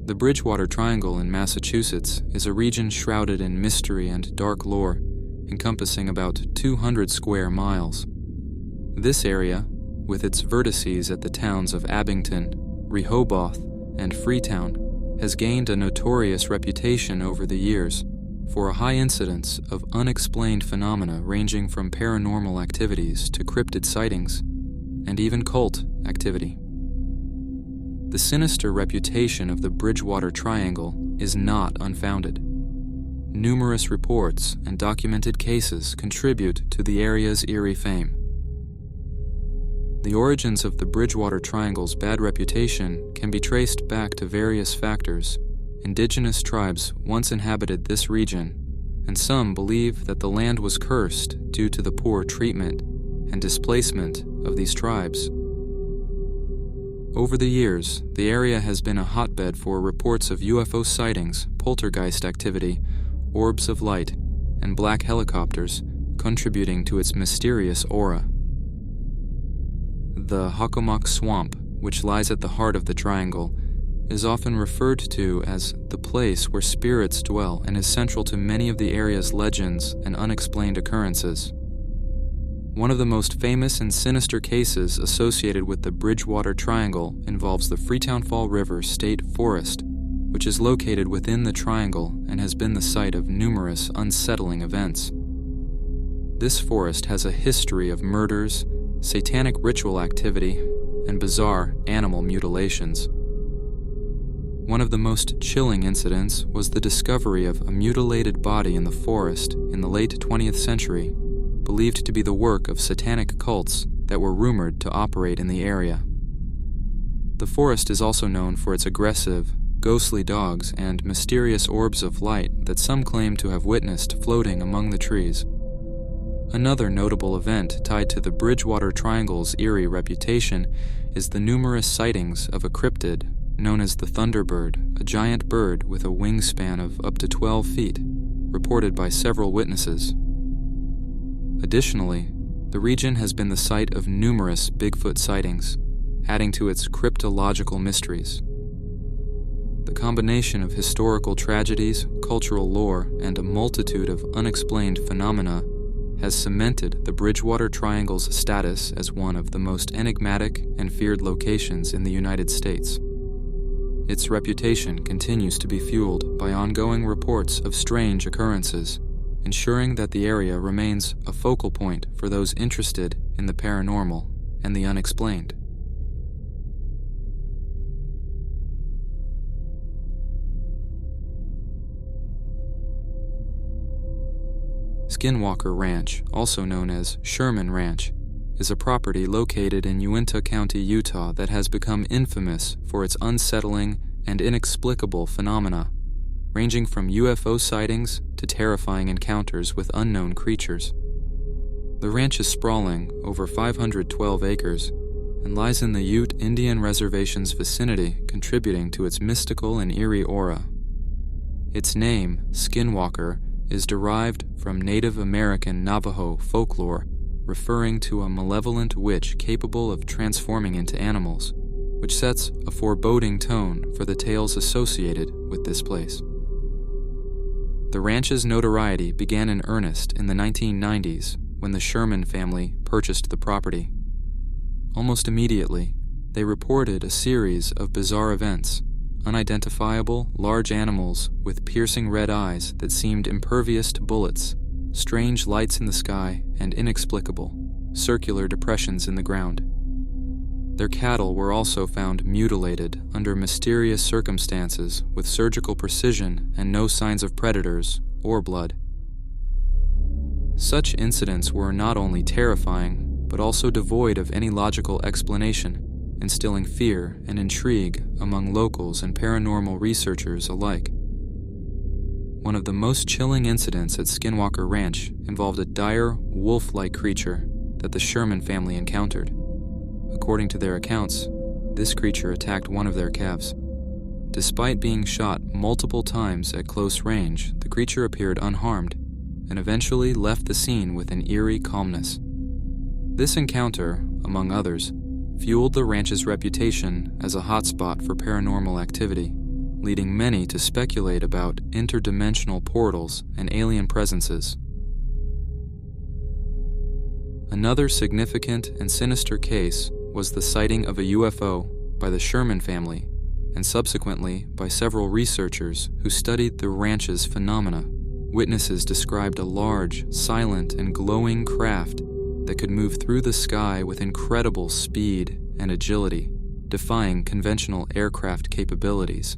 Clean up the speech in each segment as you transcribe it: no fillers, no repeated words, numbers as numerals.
The Bridgewater Triangle in Massachusetts is a region shrouded in mystery and dark lore, encompassing about 200 square miles. This area, with its vertices at the towns of Abington, Rehoboth, and Freetown, has gained a notorious reputation over the years for a high incidence of unexplained phenomena ranging from paranormal activities to cryptid sightings, and even cult activity. The sinister reputation of the Bridgewater Triangle is not unfounded. Numerous reports and documented cases contribute to the area's eerie fame. The origins of the Bridgewater Triangle's bad reputation can be traced back to various factors. Indigenous tribes once inhabited this region, and some believe that the land was cursed due to the poor treatment and displacement of these tribes. Over the years, the area has been a hotbed for reports of UFO sightings, poltergeist activity, orbs of light, and black helicopters, contributing to its mysterious aura. The Hockomock Swamp, which lies at the heart of the triangle, is often referred to as the place where spirits dwell and is central to many of the area's legends and unexplained occurrences. One of the most famous and sinister cases associated with the Bridgewater Triangle involves the Freetown Fall River State Forest, which is located within the triangle and has been the site of numerous unsettling events. This forest has a history of murders, satanic ritual activity, and bizarre animal mutilations. One of the most chilling incidents was the discovery of a mutilated body in the forest in the late 20th century, believed to be the work of satanic cults that were rumored to operate in the area. The forest is also known for its aggressive, ghostly dogs and mysterious orbs of light that some claim to have witnessed floating among the trees. Another notable event tied to the Bridgewater Triangle's eerie reputation is the numerous sightings of a cryptid known as the Thunderbird, a giant bird with a wingspan of up to 12 feet, reported by several witnesses. Additionally, the region has been the site of numerous Bigfoot sightings, adding to its cryptological mysteries. The combination of historical tragedies, cultural lore, and a multitude of unexplained phenomena has cemented the Bridgewater Triangle's status as one of the most enigmatic and feared locations in the United States. Its reputation continues to be fueled by ongoing reports of strange occurrences, ensuring that the area remains a focal point for those interested in the paranormal and the unexplained. Skinwalker Ranch, also known as Sherman Ranch, is a property located in Uinta County, Utah that has become infamous for its unsettling and inexplicable phenomena, ranging from UFO sightings to terrifying encounters with unknown creatures. The ranch is sprawling over 512 acres and lies in the Ute Indian Reservation's vicinity, contributing to its mystical and eerie aura. Its name, Skinwalker, is derived from Native American Navajo folklore, referring to a malevolent witch capable of transforming into animals, which sets a foreboding tone for the tales associated with this place. The ranch's notoriety began in earnest in the 1990s when the Sherman family purchased the property. Almost immediately, they reported a series of bizarre events: unidentifiable, large animals with piercing red eyes that seemed impervious to bullets, strange lights in the sky, and inexplicable, circular depressions in the ground. Their cattle were also found mutilated under mysterious circumstances with surgical precision and no signs of predators or blood. Such incidents were not only terrifying, but also devoid of any logical explanation, instilling fear and intrigue among locals and paranormal researchers alike. One of the most chilling incidents at Skinwalker Ranch involved a dire, wolf-like creature that the Sherman family encountered. According to their accounts, this creature attacked one of their calves. Despite being shot multiple times at close range, the creature appeared unharmed and eventually left the scene with an eerie calmness. This encounter, among others, fueled the ranch's reputation as a hotspot for paranormal activity, leading many to speculate about interdimensional portals and alien presences. Another significant and sinister case was the sighting of a UFO by the Sherman family, and subsequently by several researchers who studied the ranch's phenomena. Witnesses described a large, silent, and glowing craft that could move through the sky with incredible speed and agility, defying conventional aircraft capabilities.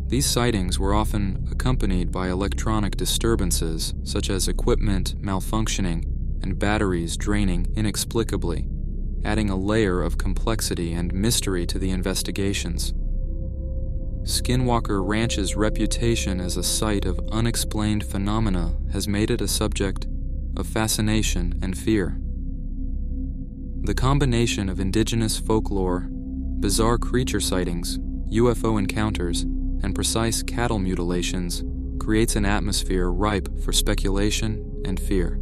These sightings were often accompanied by electronic disturbances, such as equipment malfunctioning and batteries draining inexplicably, adding a layer of complexity and mystery to the investigations. Skinwalker Ranch's reputation as a site of unexplained phenomena has made it a subject of fascination and fear. The combination of indigenous folklore, bizarre creature sightings, UFO encounters, and precise cattle mutilations creates an atmosphere ripe for speculation and fear.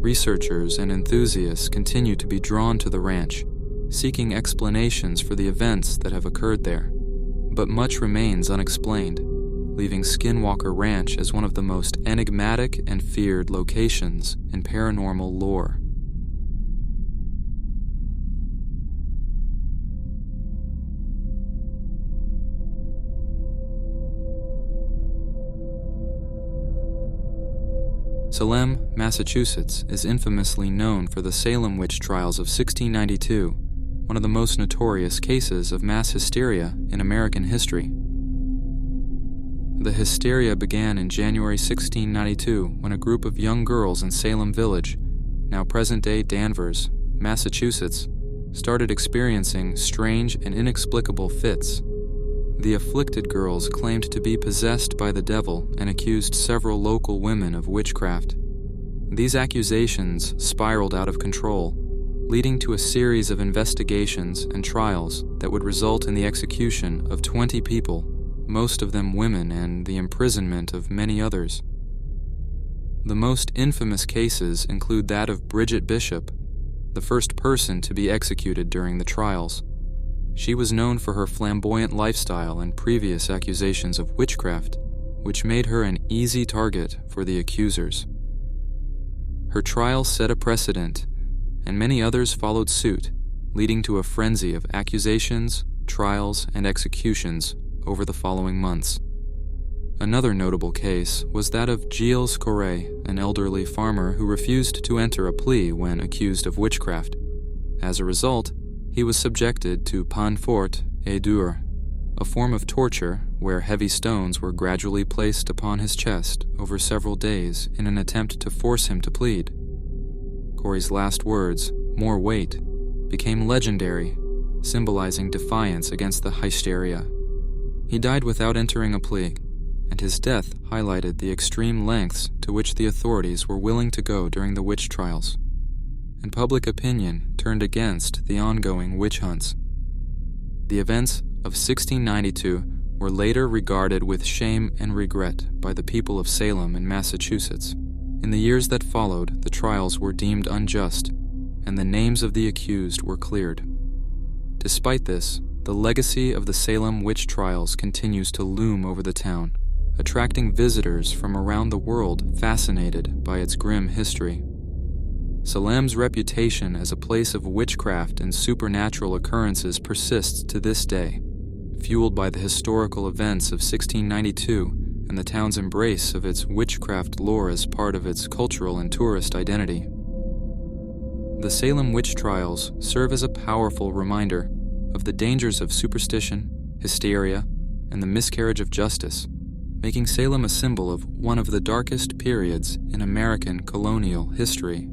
Researchers and enthusiasts continue to be drawn to the ranch, seeking explanations for the events that have occurred there. But much remains unexplained, leaving Skinwalker Ranch as one of the most enigmatic and feared locations in paranormal lore. Salem, Massachusetts is infamously known for the Salem witch trials of 1692, one of the most notorious cases of mass hysteria in American history. The hysteria began in January 1692 when a group of young girls in Salem Village, now present-day Danvers, Massachusetts, started experiencing strange and inexplicable fits. The afflicted girls claimed to be possessed by the devil and accused several local women of witchcraft. These accusations spiraled out of control, leading to a series of investigations and trials that would result in the execution of 20 people, most of them women, and the imprisonment of many others. The most infamous cases include that of Bridget Bishop, the first person to be executed during the trials. She was known for her flamboyant lifestyle and previous accusations of witchcraft, which made her an easy target for the accusers. Her trial set a precedent, and many others followed suit, leading to a frenzy of accusations, trials, and executions over the following months. Another notable case was that of Gilles Correa, an elderly farmer who refused to enter a plea when accused of witchcraft. As a result, he was subjected to peine forte et dure, a form of torture where heavy stones were gradually placed upon his chest over several days in an attempt to force him to plead. Corey's last words, "more weight," became legendary, symbolizing defiance against the hysteria. He died without entering a plea, and his death highlighted the extreme lengths to which the authorities were willing to go during the witch trials. And public opinion turned against the ongoing witch hunts. The events of 1692 were later regarded with shame and regret by the people of Salem and Massachusetts. In the years that followed, the trials were deemed unjust, and the names of the accused were cleared. Despite this, the legacy of the Salem witch trials continues to loom over the town, attracting visitors from around the world fascinated by its grim history. Salem's reputation as a place of witchcraft and supernatural occurrences persists to this day, fueled by the historical events of 1692 and the town's embrace of its witchcraft lore as part of its cultural and tourist identity. The Salem witch trials serve as a powerful reminder of the dangers of superstition, hysteria, and the miscarriage of justice, making Salem a symbol of one of the darkest periods in American colonial history.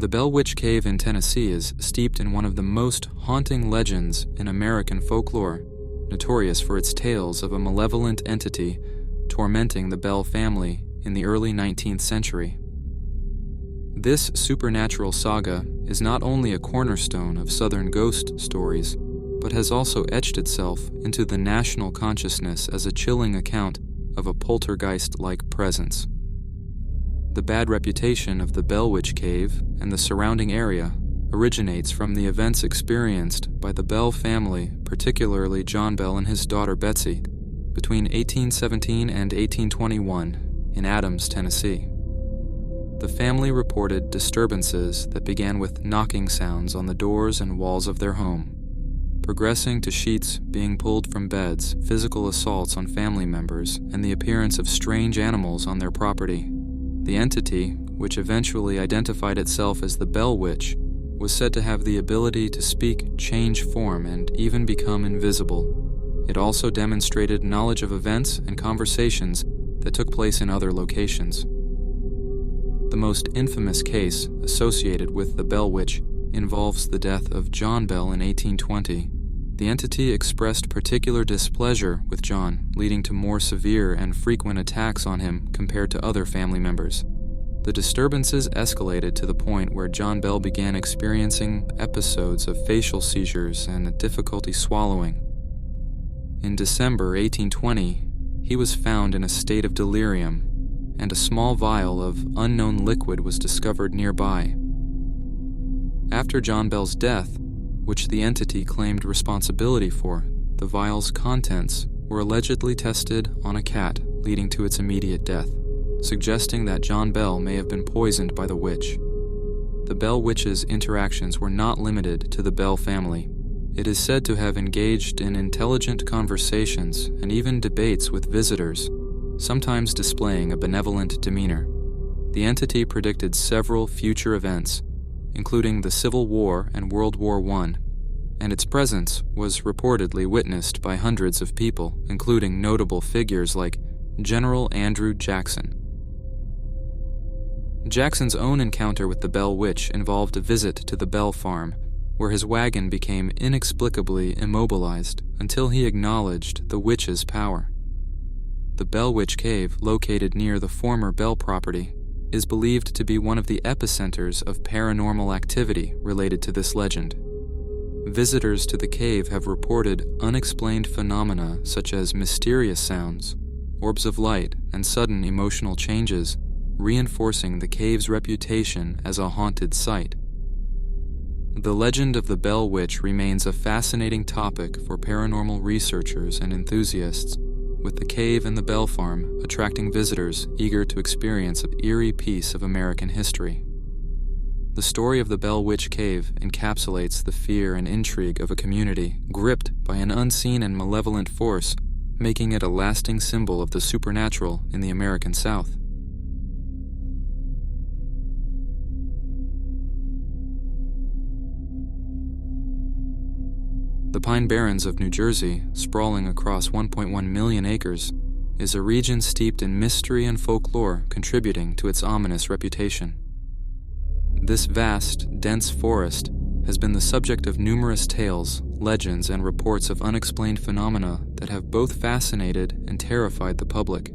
The Bell Witch Cave in Tennessee is steeped in one of the most haunting legends in American folklore, notorious for its tales of a malevolent entity tormenting the Bell family in the early 19th century. This supernatural saga is not only a cornerstone of Southern ghost stories, but has also etched itself into the national consciousness as a chilling account of a poltergeist-like presence. The bad reputation of the Bell Witch Cave and the surrounding area originates from the events experienced by the Bell family, particularly John Bell and his daughter Betsy, between 1817 and 1821 in Adams, Tennessee. The family reported disturbances that began with knocking sounds on the doors and walls of their home, progressing to sheets being pulled from beds, physical assaults on family members, and the appearance of strange animals on their property. The entity, which eventually identified itself as the Bell Witch, was said to have the ability to speak, change form, and even become invisible. It also demonstrated knowledge of events and conversations that took place in other locations. The most infamous case associated with the Bell Witch involves the death of John Bell in 1820. The entity expressed particular displeasure with John, leading to more severe and frequent attacks on him compared to other family members. The disturbances escalated to the point where John Bell began experiencing episodes of facial seizures and difficulty swallowing. In December 1820, he was found in a state of delirium, and a small vial of unknown liquid was discovered nearby. After John Bell's death, which the entity claimed responsibility for, the vial's contents were allegedly tested on a cat, leading to its immediate death, suggesting that John Bell may have been poisoned by the witch. The Bell Witch's interactions were not limited to the Bell family. It is said to have engaged in intelligent conversations and even debates with visitors, sometimes displaying a benevolent demeanor. The entity predicted several future events, including the Civil War and World War I, and its presence was reportedly witnessed by hundreds of people, including notable figures like General Andrew Jackson. Jackson's own encounter with the Bell Witch involved a visit to the Bell farm, where his wagon became inexplicably immobilized until he acknowledged the witch's power. The Bell Witch Cave, located near the former Bell property, is believed to be one of the epicenters of paranormal activity related to this legend. Visitors to the cave have reported unexplained phenomena such as mysterious sounds, orbs of light, and sudden emotional changes, reinforcing the cave's reputation as a haunted site. The legend of the Bell Witch remains a fascinating topic for paranormal researchers and enthusiasts, with the cave and the Bell farm attracting visitors eager to experience an eerie piece of American history. The story of the Bell Witch Cave encapsulates the fear and intrigue of a community gripped by an unseen and malevolent force, making it a lasting symbol of the supernatural in the American South. The Pine Barrens of New Jersey, sprawling across 1.1 million acres, is a region steeped in mystery and folklore, contributing to its ominous reputation. This vast, dense forest has been the subject of numerous tales, legends, and reports of unexplained phenomena that have both fascinated and terrified the public.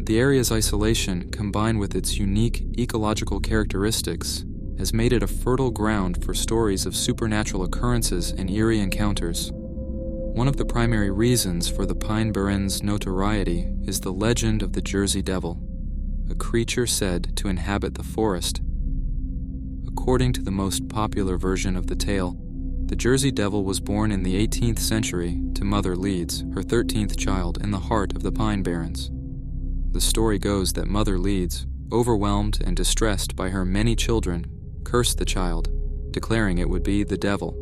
The area's isolation, combined with its unique ecological characteristics, has made it a fertile ground for stories of supernatural occurrences and eerie encounters. One of the primary reasons for the Pine Barrens' notoriety is the legend of the Jersey Devil, a creature said to inhabit the forest. According to the most popular version of the tale, the Jersey Devil was born in the 18th century to Mother Leeds, her 13th child, in the heart of the Pine Barrens. The story goes that Mother Leeds, overwhelmed and distressed by her many children, cursed the child, declaring it would be the devil.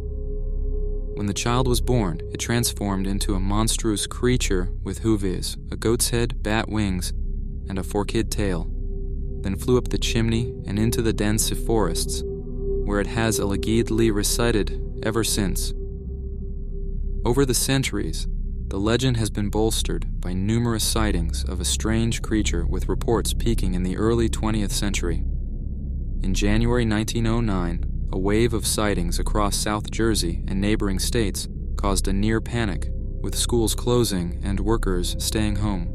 When the child was born, it transformed into a monstrous creature with hooves, a goat's head, bat wings, and a forked tail, then flew up the chimney and into the dense forests, where it has allegedly resided ever since. Over the centuries, the legend has been bolstered by numerous sightings of a strange creature, with reports peaking in the early 20th century. In January 1909, a wave of sightings across South Jersey and neighboring states caused a near panic, with schools closing and workers staying home.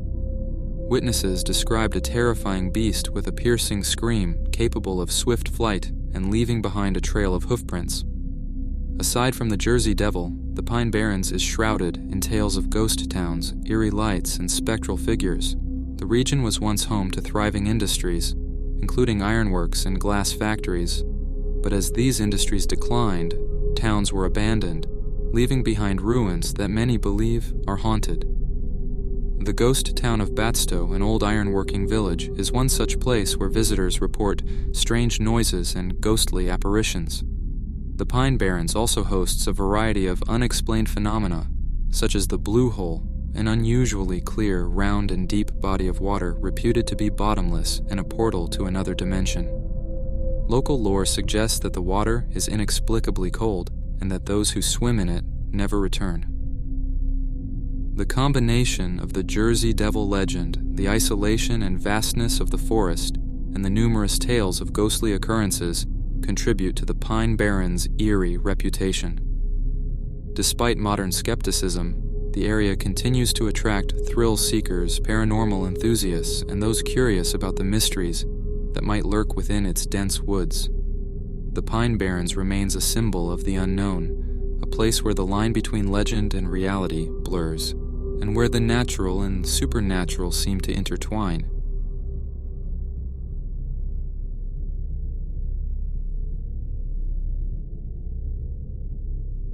Witnesses described a terrifying beast with a piercing scream capable of swift flight and leaving behind a trail of hoofprints. Aside from the Jersey Devil, the Pine Barrens is shrouded in tales of ghost towns, eerie lights, and spectral figures, The region was once home to thriving industries, including ironworks and glass factories, but as these industries declined, towns were abandoned, leaving behind ruins that many believe are haunted. The ghost town of Batstow, an old ironworking village, is one such place where visitors report strange noises and ghostly apparitions. The Pine Barrens also hosts a variety of unexplained phenomena, such as the Blue Hole, an unusually clear, round, and deep body of water reputed to be bottomless and a portal to another dimension. Local lore suggests that the water is inexplicably cold and that those who swim in it never return. The combination of the Jersey Devil legend, the isolation and vastness of the forest, and the numerous tales of ghostly occurrences contribute to the Pine Barrens' eerie reputation. Despite modern skepticism, the area continues to attract thrill seekers, paranormal enthusiasts, and those curious about the mysteries that might lurk within its dense woods. The Pine Barrens remains a symbol of the unknown, a place where the line between legend and reality blurs, and where the natural and supernatural seem to intertwine.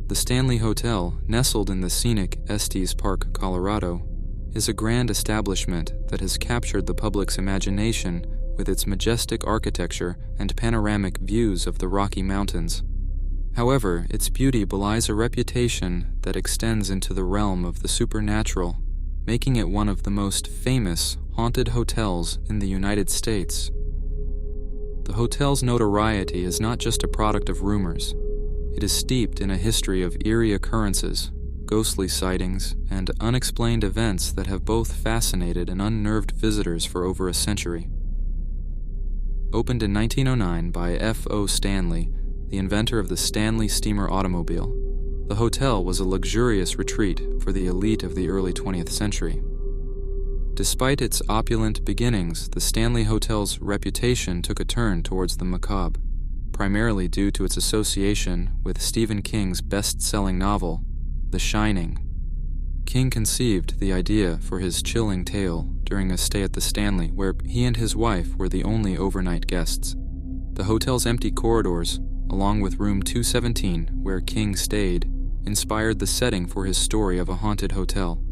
The Stanley Hotel, nestled in the scenic Estes Park, Colorado, is a grand establishment that has captured the public's imagination with its majestic architecture and panoramic views of the Rocky Mountains. However, its beauty belies a reputation that extends into the realm of the supernatural, making it one of the most famous haunted hotels in the United States. The hotel's notoriety is not just a product of rumors. It is steeped in a history of eerie occurrences, ghostly sightings, and unexplained events that have both fascinated and unnerved visitors for over a century. Opened in 1909 by F.O. Stanley, the inventor of the Stanley steamer automobile, the hotel was a luxurious retreat for the elite of the early 20th century. Despite its opulent beginnings, the Stanley Hotel's reputation took a turn towards the macabre, primarily due to its association with Stephen King's best-selling novel, The Shining. King conceived the idea for his chilling tale during a stay at the Stanley, where he and his wife were the only overnight guests. The hotel's empty corridors, along with room 217, where King stayed, inspired the setting for his story of a haunted hotel.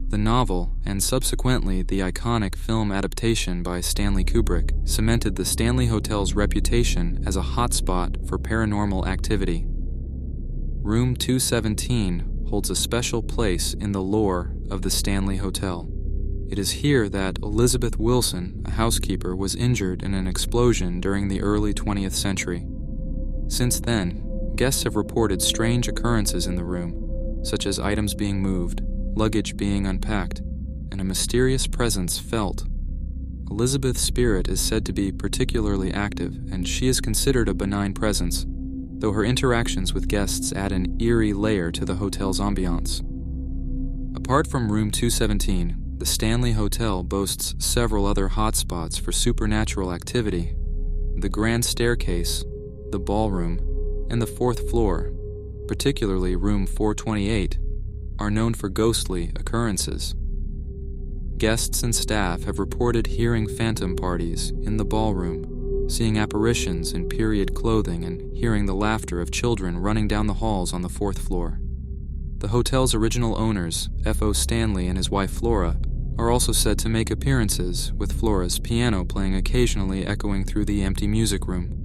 The novel, and subsequently the iconic film adaptation by Stanley Kubrick, cemented the Stanley Hotel's reputation as a hotspot for paranormal activity. Room 217 holds a special place in the lore of the Stanley Hotel. It is here that Elizabeth Wilson, a housekeeper, was injured in an explosion during the early 20th century. Since then, guests have reported strange occurrences in the room, such as items being moved, luggage being unpacked, and a mysterious presence felt. Elizabeth's spirit is said to be particularly active, and she is considered a benign presence, though her interactions with guests add an eerie layer to the hotel's ambiance. Apart from room 217, the Stanley Hotel boasts several other hotspots for supernatural activity. The grand staircase, the ballroom, and the fourth floor, particularly room 428, are known for ghostly occurrences. Guests and staff have reported hearing phantom parties in the ballroom, seeing apparitions in period clothing, and hearing the laughter of children running down the halls on the fourth floor. The hotel's original owners, F.O. Stanley and his wife Flora, are also said to make appearances, with Flora's piano playing occasionally echoing through the empty music room.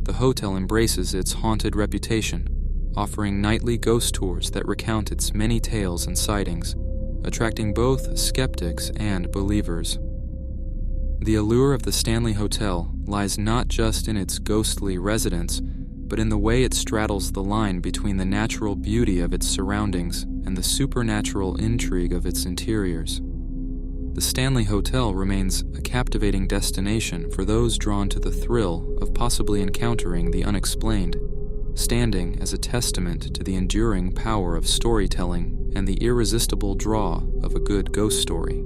The hotel embraces its haunted reputation, offering nightly ghost tours that recount its many tales and sightings, attracting both skeptics and believers. The allure of the Stanley Hotel lies not just in its ghostly residence, but in the way it straddles the line between the natural beauty of its surroundings and the supernatural intrigue of its interiors. The Stanley Hotel remains a captivating destination for those drawn to the thrill of possibly encountering the unexplained, standing as a testament to the enduring power of storytelling and the irresistible draw of a good ghost story.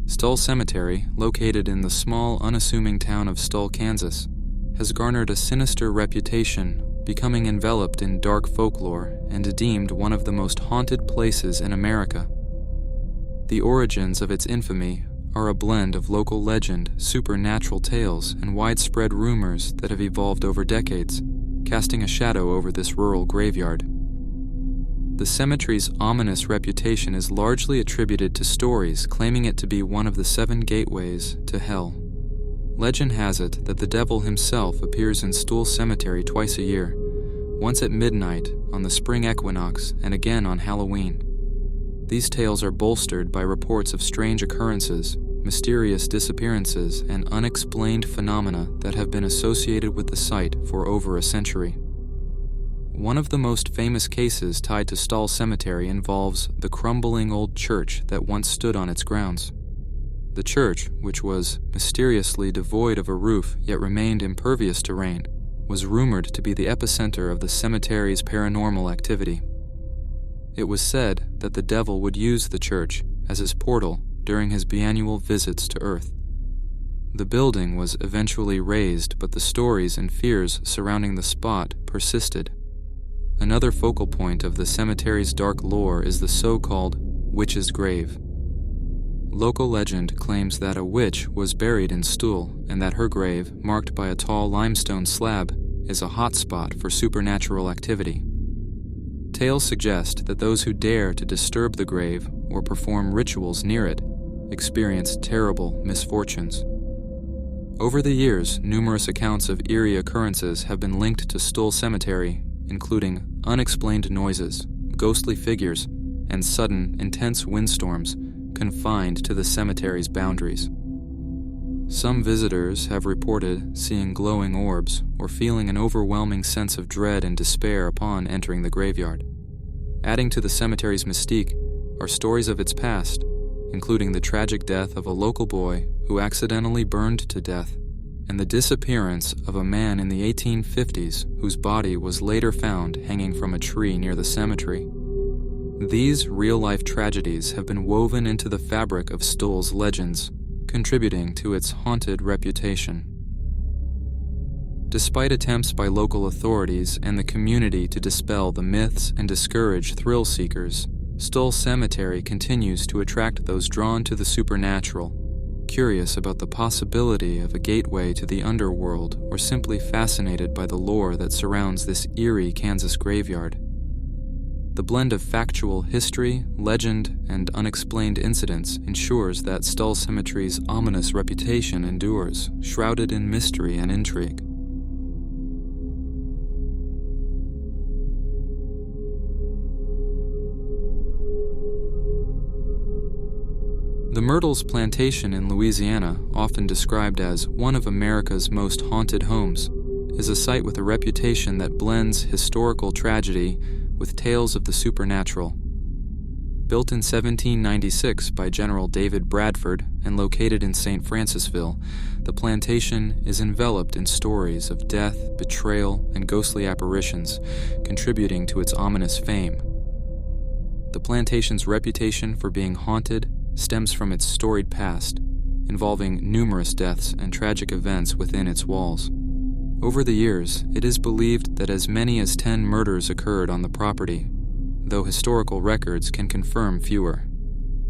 Stull Cemetery, located in the small, unassuming town of Stull, Kansas, has garnered a sinister reputation becoming enveloped in dark folklore and deemed one of the most haunted places in America. The origins of its infamy are a blend of local legend, supernatural tales, and widespread rumors that have evolved over decades, casting a shadow over this rural graveyard. The cemetery's ominous reputation is largely attributed to stories claiming it to be one of the 7 gateways to hell. Legend has it that the devil himself appears in Stull Cemetery twice a year, once at midnight on the spring equinox and again on Halloween. These tales are bolstered by reports of strange occurrences, mysterious disappearances, and unexplained phenomena that have been associated with the site for over a century. One of the most famous cases tied to Stull Cemetery involves the crumbling old church that once stood on its grounds. The church, which was mysteriously devoid of a roof yet remained impervious to rain, was rumored to be the epicenter of the cemetery's paranormal activity. It was said that the devil would use the church as his portal during his biannual visits to Earth. The building was eventually razed, but the stories and fears surrounding the spot persisted. Another focal point of the cemetery's dark lore is the so-called witch's grave. Local legend claims that a witch was buried in Stull and that her grave, marked by a tall limestone slab, is a hotspot for supernatural activity. Tales suggest that those who dare to disturb the grave or perform rituals near it experience terrible misfortunes. Over the years, numerous accounts of eerie occurrences have been linked to Stull Cemetery, including unexplained noises, ghostly figures, and sudden, intense windstorms confined to the cemetery's boundaries. Some visitors have reported seeing glowing orbs or feeling an overwhelming sense of dread and despair upon entering the graveyard. Adding to the cemetery's mystique are stories of its past, including the tragic death of a local boy who accidentally burned to death, and the disappearance of a man in the 1850s whose body was later found hanging from a tree near the cemetery. These real-life tragedies have been woven into the fabric of Stull's legends, contributing to its haunted reputation. Despite attempts by local authorities and the community to dispel the myths and discourage thrill seekers, Stull Cemetery continues to attract those drawn to the supernatural, curious about the possibility of a gateway to the underworld, or simply fascinated by the lore that surrounds this eerie Kansas graveyard. The blend of factual history, legend, and unexplained incidents ensures that Stull Cemetery's ominous reputation endures, shrouded in mystery and intrigue. The Murtles Plantation in Louisiana, often described as one of America's most haunted homes, is a site with a reputation that blends historical tragedy with tales of the supernatural. Built in 1796 by General David Bradford and located in St. Francisville, the plantation is enveloped in stories of death, betrayal, and ghostly apparitions, contributing to its ominous fame. The plantation's reputation for being haunted stems from its storied past, involving numerous deaths and tragic events within its walls. Over the years, it is believed that as many as 10 murders occurred on the property, though historical records can confirm fewer.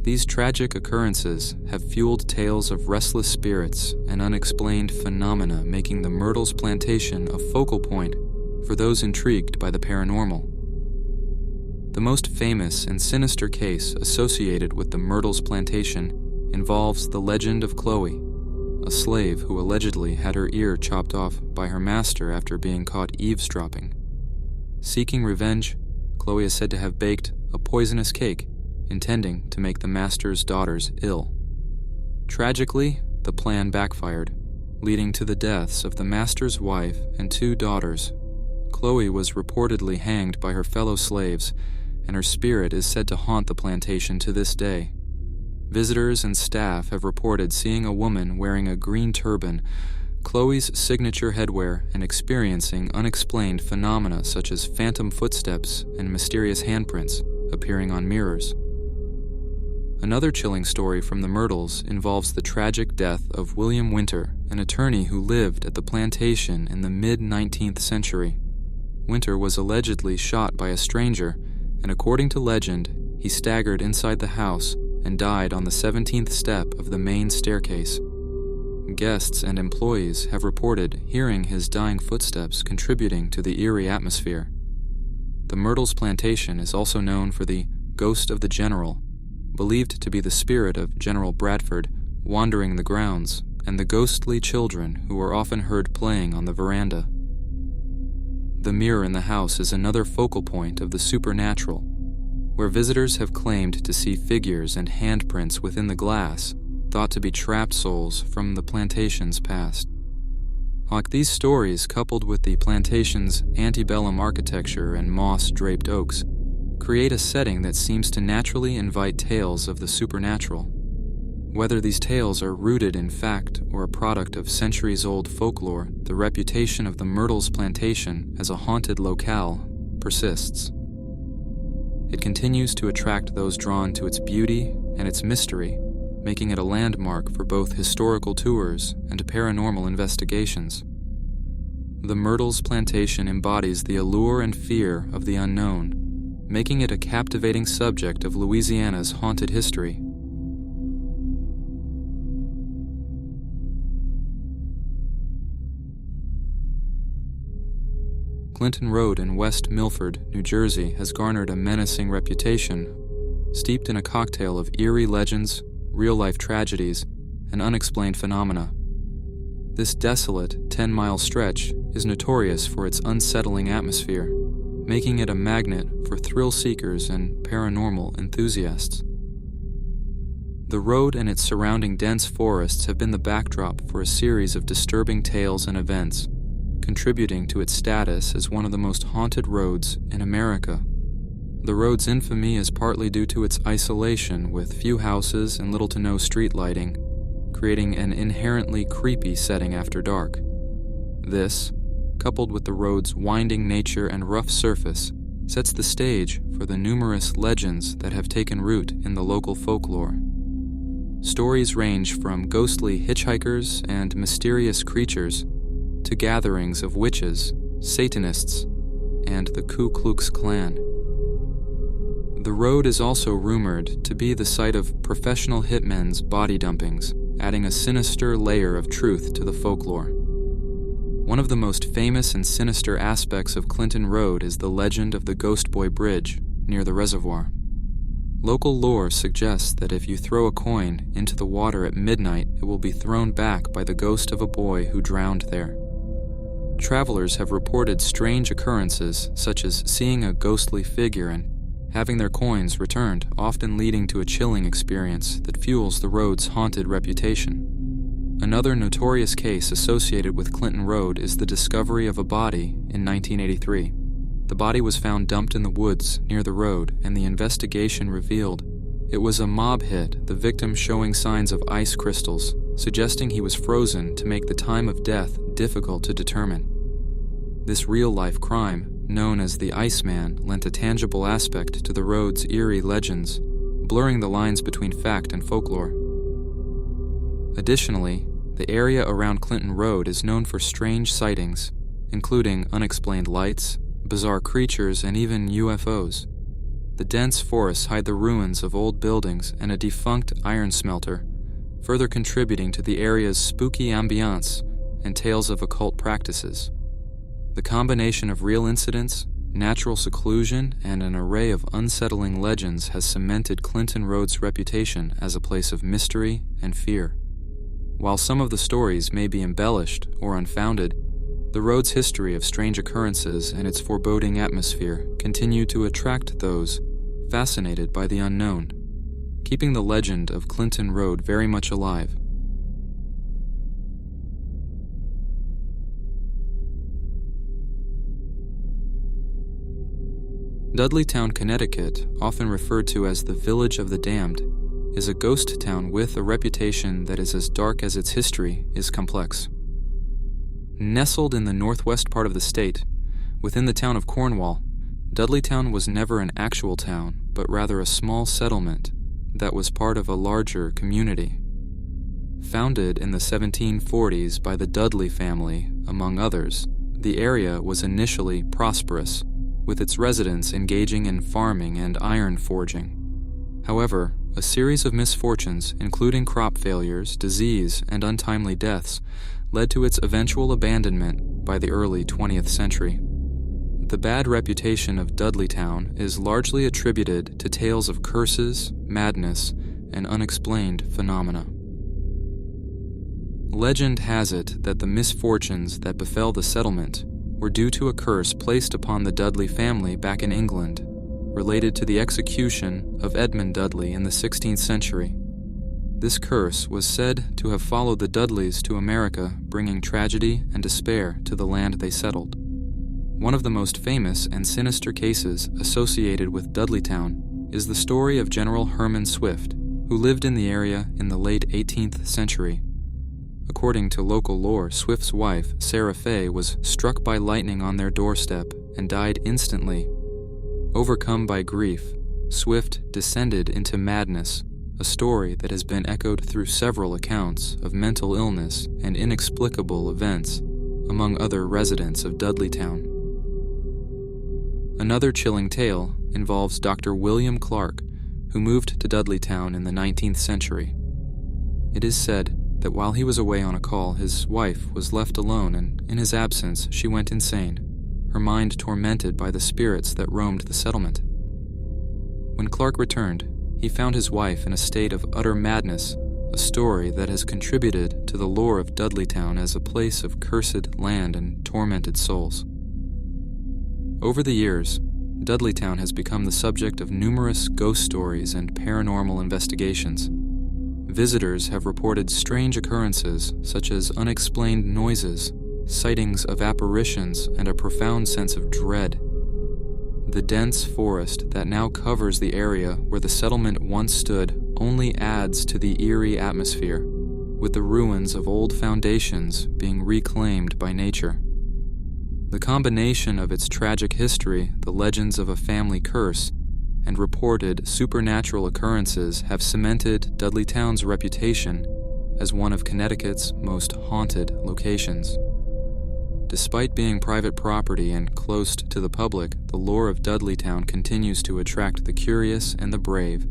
These tragic occurrences have fueled tales of restless spirits and unexplained phenomena, making the Murtles Plantation a focal point for those intrigued by the paranormal. The most famous and sinister case associated with the Murtles Plantation involves the legend of Chloe, a slave who allegedly had her ear chopped off by her master after being caught eavesdropping. Seeking revenge, Chloe is said to have baked a poisonous cake, intending to make the master's daughters ill. Tragically, the plan backfired, leading to the deaths of the master's wife and 2 daughters. Chloe was reportedly hanged by her fellow slaves, and her spirit is said to haunt the plantation to this day. Visitors and staff have reported seeing a woman wearing a green turban, Chloe's signature headwear, and experiencing unexplained phenomena such as phantom footsteps and mysterious handprints appearing on mirrors. Another chilling story from the Myrtles involves the tragic death of William Winter, an attorney who lived at the plantation in the mid-19th century. Winter was allegedly shot by a stranger, and according to legend, he staggered inside the house and died on the 17th step of the main staircase. Guests and employees have reported hearing his dying footsteps contributing to the eerie atmosphere. The Murtles Plantation is also known for the Ghost of the General, believed to be the spirit of General Bradford wandering the grounds, and the ghostly children who are often heard playing on the veranda. The mirror in the house is another focal point of the supernatural, where visitors have claimed to see figures and handprints within the glass, thought to be trapped souls from the plantation's past. Like these stories, coupled with the plantation's antebellum architecture and moss-draped oaks, create a setting that seems to naturally invite tales of the supernatural. Whether these tales are rooted in fact or a product of centuries-old folklore, the reputation of the Murtles Plantation as a haunted locale persists. It continues to attract those drawn to its beauty and its mystery, making it a landmark for both historical tours and paranormal investigations. The Murtles Plantation embodies the allure and fear of the unknown, making it a captivating subject of Louisiana's haunted history. Clinton Road in West Milford, New Jersey has garnered a menacing reputation, steeped in a cocktail of eerie legends, real-life tragedies, and unexplained phenomena. This desolate 10-mile stretch is notorious for its unsettling atmosphere, making it a magnet for thrill-seekers and paranormal enthusiasts. The road and its surrounding dense forests have been the backdrop for a series of disturbing tales and events, contributing to its status as one of the most haunted roads in America. The road's infamy is partly due to its isolation with few houses and little to no street lighting, creating an inherently creepy setting after dark. This, coupled with the road's winding nature and rough surface, sets the stage for the numerous legends that have taken root in the local folklore. Stories range from ghostly hitchhikers and mysterious creatures to gatherings of witches, Satanists, and the Ku Klux Klan. The road is also rumored to be the site of professional hitmen's body dumpings, adding a sinister layer of truth to the folklore. One of the most famous and sinister aspects of Clinton Road is the legend of the Ghost Boy Bridge near the reservoir. Local lore suggests that if you throw a coin into the water at midnight, it will be thrown back by the ghost of a boy who drowned there. Travelers have reported strange occurrences, such as seeing a ghostly figure and having their coins returned, often leading to a chilling experience that fuels the road's haunted reputation. Another notorious case associated with Clinton Road is the discovery of a body in 1983. The body was found dumped in the woods near the road, and the investigation revealed it was a mob hit, the victim showing signs of ice crystals, suggesting he was frozen to make the time of death difficult to determine. This real-life crime, known as the Iceman, lent a tangible aspect to the road's eerie legends, blurring the lines between fact and folklore. Additionally, the area around Clinton Road is known for strange sightings, including unexplained lights, bizarre creatures, and even UFOs. The dense forests hide the ruins of old buildings and a defunct iron smelter, further contributing to the area's spooky ambiance and tales of occult practices. The combination of real incidents, natural seclusion, and an array of unsettling legends has cemented Clinton Road's reputation as a place of mystery and fear. While some of the stories may be embellished or unfounded, the road's history of strange occurrences and its foreboding atmosphere continue to attract those fascinated by the unknown, keeping the legend of Clinton Road very much alive. Dudleytown, Connecticut, often referred to as the Village of the Damned, is a ghost town with a reputation that is as dark as its history is complex. Nestled in the northwest part of the state, within the town of Cornwall, Dudleytown was never an actual town, but rather a small settlement that was part of a larger community. Founded in the 1740s by the Dudley family, among others, The area was initially prosperous, with its residents engaging in farming and iron forging. However, a series of misfortunes, including crop failures, disease, and untimely deaths, led to its eventual abandonment by the early 20th century. The bad reputation of Dudleytown is largely attributed to tales of curses, madness, and unexplained phenomena. Legend has it that the misfortunes that befell the settlement were due to a curse placed upon the Dudley family back in England, related to the execution of Edmund Dudley in the 16th century. This curse was said to have followed the Dudleys to America, bringing tragedy and despair to the land they settled. One of the most famous and sinister cases associated with Dudleytown is the story of General Herman Swift, who lived in the area in the late 18th century. According to local lore, Swift's wife, Sarah Fay, was struck by lightning on their doorstep and died instantly. Overcome by grief, Swift descended into madness, a story that has been echoed through several accounts of mental illness and inexplicable events among other residents of Dudleytown. Another chilling tale involves Dr. William Clark, who moved to Dudleytown in the 19th century. It is said that while he was away on a call, his wife was left alone, and in his absence she went insane, her mind tormented by the spirits that roamed the settlement. When Clark returned, he found his wife in a state of utter madness, a story that has contributed to the lore of Dudleytown as a place of cursed land and tormented souls. Over the years, Dudleytown has become the subject of numerous ghost stories and paranormal investigations. Visitors have reported strange occurrences such as unexplained noises, sightings of apparitions, and a profound sense of dread. The dense forest that now covers the area where the settlement once stood only adds to the eerie atmosphere, with the ruins of old foundations being reclaimed by nature. The combination of its tragic history, the legends of a family curse, and reported supernatural occurrences have cemented Dudleytown's reputation as one of Connecticut's most haunted locations. Despite being private property and close to the public, the lore of Dudleytown continues to attract the curious and the brave,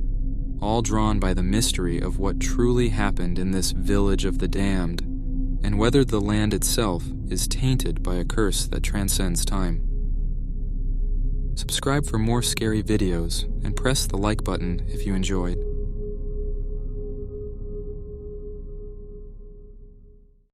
all drawn by the mystery of what truly happened in this village of the damned, and whether the land itself is tainted by a curse that transcends time. Subscribe for more scary videos and press the like button if you enjoyed.